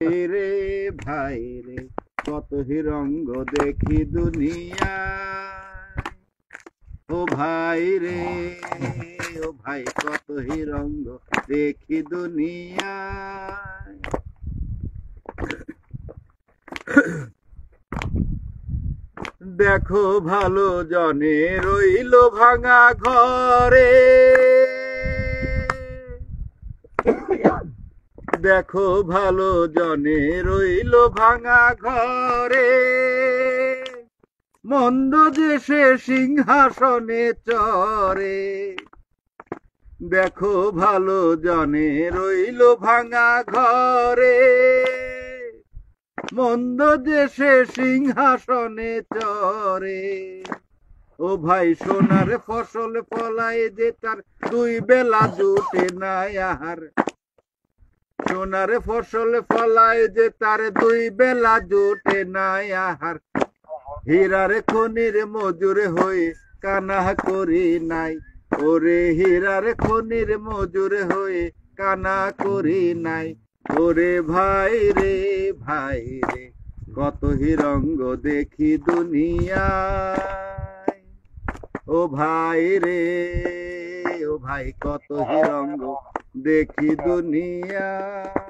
রে ভাই রে কত হিরঙ্গ দেখি দুনিয়া। ও ভাই রে ও ভাই কত হিরঙ্গ দেখি দুনিয়া। দেখো ভালো জনে রইল ভাঙা ঘরে, দেখো ভালো জনে রইল ভাঙা ঘরে, মন্দ যে সে সিংহাসনে চরে। দেখো ভালো জনে রইল ভাঙা ঘরে, মন্দ যে সে সিংহাসনে চরে। ও ভাই সোনার ফসল ফলায় যে তার দুই বেলা জুটে নাই আহার। সোনার ফসল ফলায় যে তার দুই বেলা জুটে নাই আহার। হীরার খনির মজুর হয়ে কানা করি নাই, ওরে হীরার খনির মজুর হয়ে কানা করি নাই। ওরে ভাই রে কত হিরঙ্গ দেখি দুনিয়ায়। ও ভাই রে ও ভাই কত হিরঙ্গ দেখি দুনিয়ায়।